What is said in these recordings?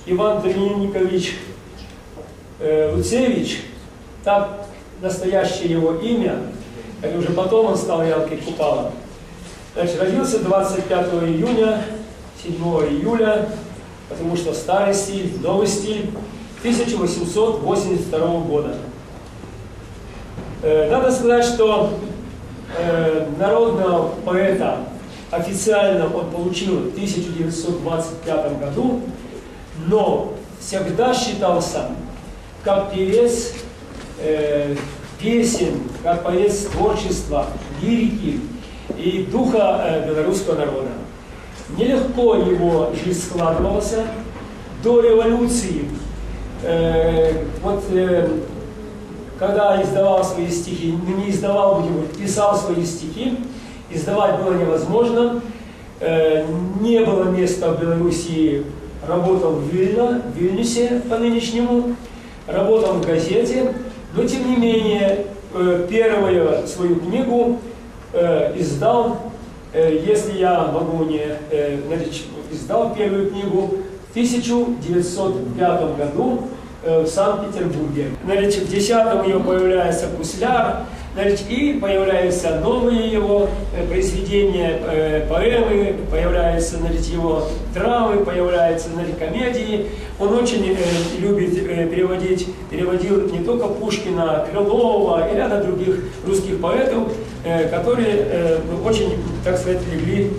Иван Доминикович Луцевич, так настоящее его имя, хотя уже потом он стал Янкой Купалом. Значит, родился 25 июня, 7 июля, потому что старый стиль, новый стиль, 1882 года. Надо сказать, что народного поэта официально он получил в 1925 году, но всегда считался как певец песен, как певец творчества, лирики и духа белорусского народа. Нелегко его жизнь складывалась. До революции, когда издавал свои стихи, не издавал, писал свои стихи, издавать было невозможно, не было места в Белоруссии, работал в Вильнюсе по нынешнему, работал в газете, но тем не менее первую свою книгу издал, если я могу издал первую книгу в 1905 году в Санкт-Петербурге. В 10-м ее появляется «Гусляр», и появляются новые его произведения, поэмы, появляются его драмы, появляются комедии. Он очень любит переводил не только Пушкина, Крылова и ряда других русских поэтов, которые очень, так сказать, легли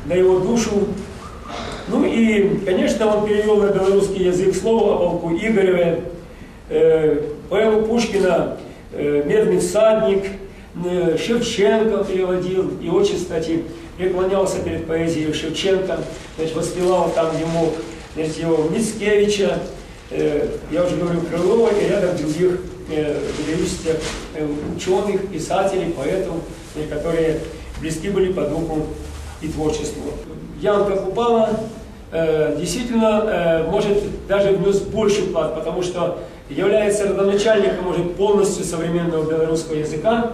на его душу. Ну и, конечно, он перевел на белорусский язык слово о полку Игореве, поэму Пушкина «Медный всадник», Шевченко переводил и очень, кстати, преклонялся перед поэзией Шевченко, воспевал там ему его Мицкевича, я уже говорю, Крылова и ряда других выдающихся ученых, писателей, поэтов, которые близки были по духу и творчеству. Янка Купала действительно, может, даже внес больший вклад, потому что является родоначальником, может, полностью современного белорусского языка.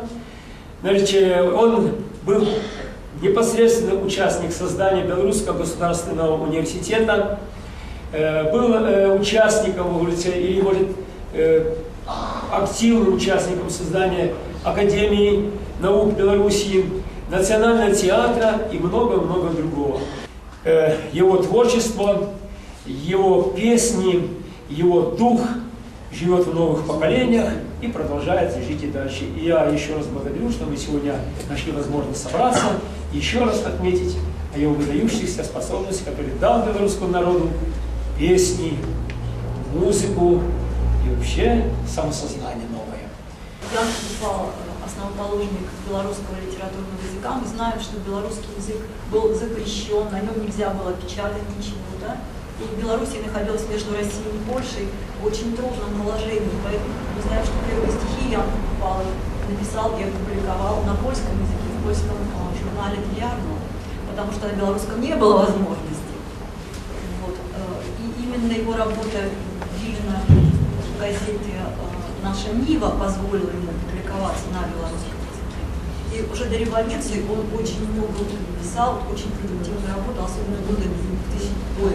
Он был непосредственно участник создания Белорусского государственного университета, был участником, или, может, активным участником создания Академии наук Белоруссии, Национального театра и много-много другого. Его творчество, его песни, его дух живет в новых поколениях и продолжает жить и дальше. И я еще раз благодарю, что мы сегодня нашли возможность собраться, еще раз отметить о его выдающихся способностях, которые дал белорусскому народу, песни, музыку и вообще самосознание новое. Ян Купала, основоположник белорусского литературного языка. Мы знаем, что белорусский язык был запрещен, на нем нельзя было печатать ничего, да? И Белоруссия находилась между Россией и Польшей в очень трудном положении. Поэтому мы знаем, что первые стихи Ян Купала написал и опубликовал на польском языке, в польском журнале «Диарно», потому что на белорусском не было возможности. Вот. И именно его работа Вилина в газете «Наша Нива» позволила ему публиковаться на белорусском языке. И уже до революции он очень много писал, очень продуктивно работал, особенно годы 1910-1913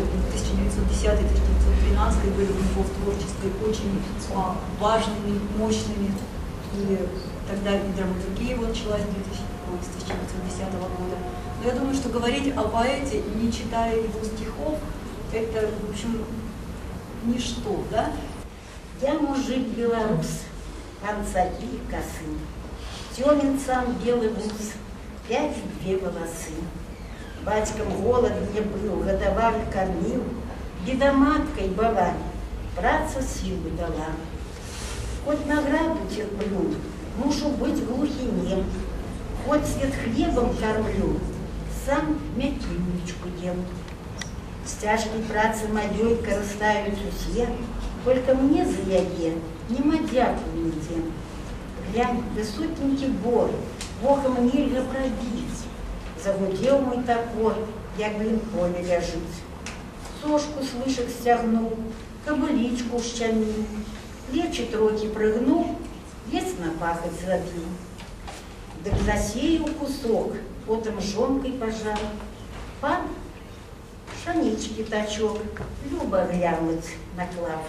были у него в творческой очень важными, мощными. И тогда и драматургия его началась с 1910 года. Но я думаю, что говорить о поэте, не читая его стихов, это, в общем, ничто, да? Я мужик белорус, панцаки косы, темен сам белый вуз, 5-2 волосы. Батькам голод мне был, годовали кормил, бедоматкой была, братца силу дала. Хоть награду терплю, мушу быть глухинем, хоть свет хлебом кормлю, сам мякинечку ем. С тяжкой працы моей корыстаюць усе, только мне за яе нема дяку нідзе. Глянь, высокенький бор, боком нельга пробить. Загудел мой топор, як блин поле ляжить. Сошку с вышек стягнул, кобыличку щамил, плечи троки прыгнул, весь на пахоть забил. Так засеял кусок, потом жонкой пожал. Пан Пшенички тачок, любо глянуть на клав.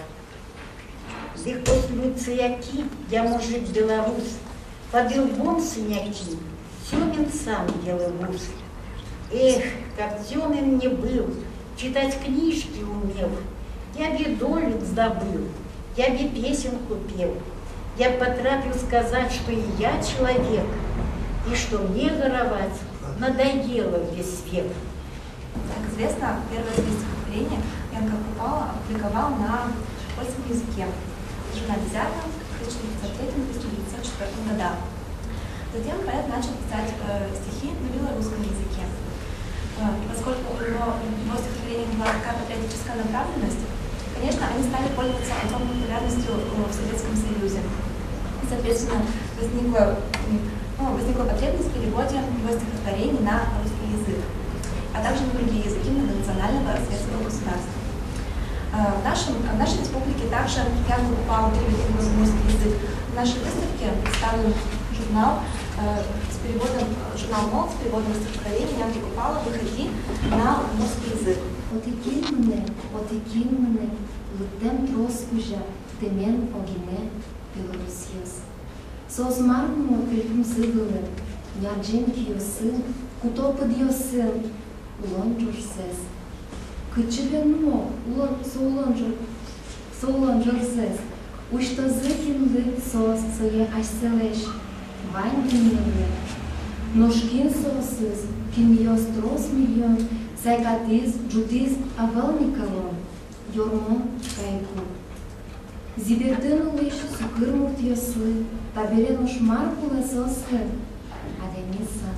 Дых послюются яки, я мужик белорус, под лбом синяки, Тёмин сам делал вуз. Эх, как Тёмин не был, читать книжки умел, я б долю сдобыл, я б песенку пел, я б потрапил сказать, что и я человек, и что мне горовать надоело весь век. Как известно, первое стихотворение Янка Купала опубликовал на польском языке в журнале «Зерна» в 1903-1904 годах. Затем поэт начал писать стихи на белорусском языке. И поскольку у его стихотворений была такая патриотическая направленность, конечно, они стали пользоваться огромной популярностью в Советском Союзе. И, соответственно, возникла потребность в переводе его стихотворений на русский язык, а также на другие языки многонационального советского государства. В нашей республике также Янка Купала переведен на русский язык. В нашей выставке представлен журнал с переводом, журнал «Молот» с переводом стихотворений Янки Купала «Выходи» на русский язык. Отекин мене, летем троскужа, темен огине Белорусиос. Созмарно криком зивили, няджинки йосин, кутопад йосин, улонджур сес. Кичевенно, солонджур сес, ушто зихинли сос своє айселеш, ваньгинили. Ножкин сосыз, кимиос трос миллион, сайгатиз, джудиз, авалникалон, йормон кайку. Зибердыну лишь сукырмурт йослы, таберен уж маркулы сосхы, адениса.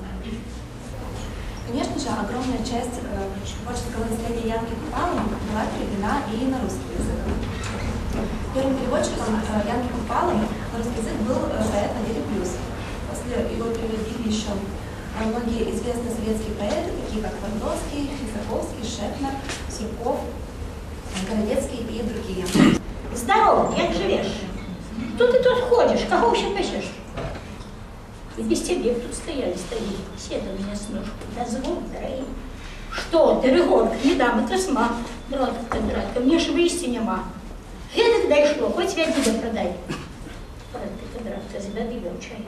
Конечно же, огромная часть творческого наследия Янки Купалы была переведена и на русский язык. Первым переводчиком Янки Купалы на русский язык был поэт Валерий Плюс. После его переводили еще многие известные советские поэты, такие как Твардовский, Хризаковский, Шефнер, Сурков, Городецкий и другие. Здорово, як живешь? Тут ты тут ходишь, кого еще пишешь? И без тебя тут стояли, седа меня с ножку, дозвол, дорогие. Что ты, Ригорка, не дам, это сма, дратка, мне ж вести нема. Это дошло, хоть тебя дига продай. Дратка, забодыгал чай.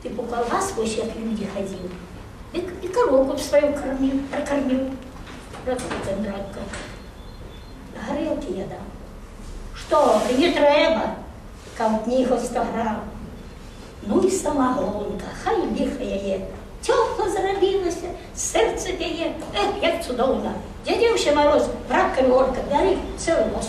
Ты по колбаску от люди ходил, и коровку свою прокормил. Дратка, горелки я дам. Что, не треба? Ковтни хоть 100 грам. Ну і самогонка, хай дихає, тепло зробилося, серце б'є, як чудовно. Дядюша Мороз, брат Кригорка, дарив цілий нос.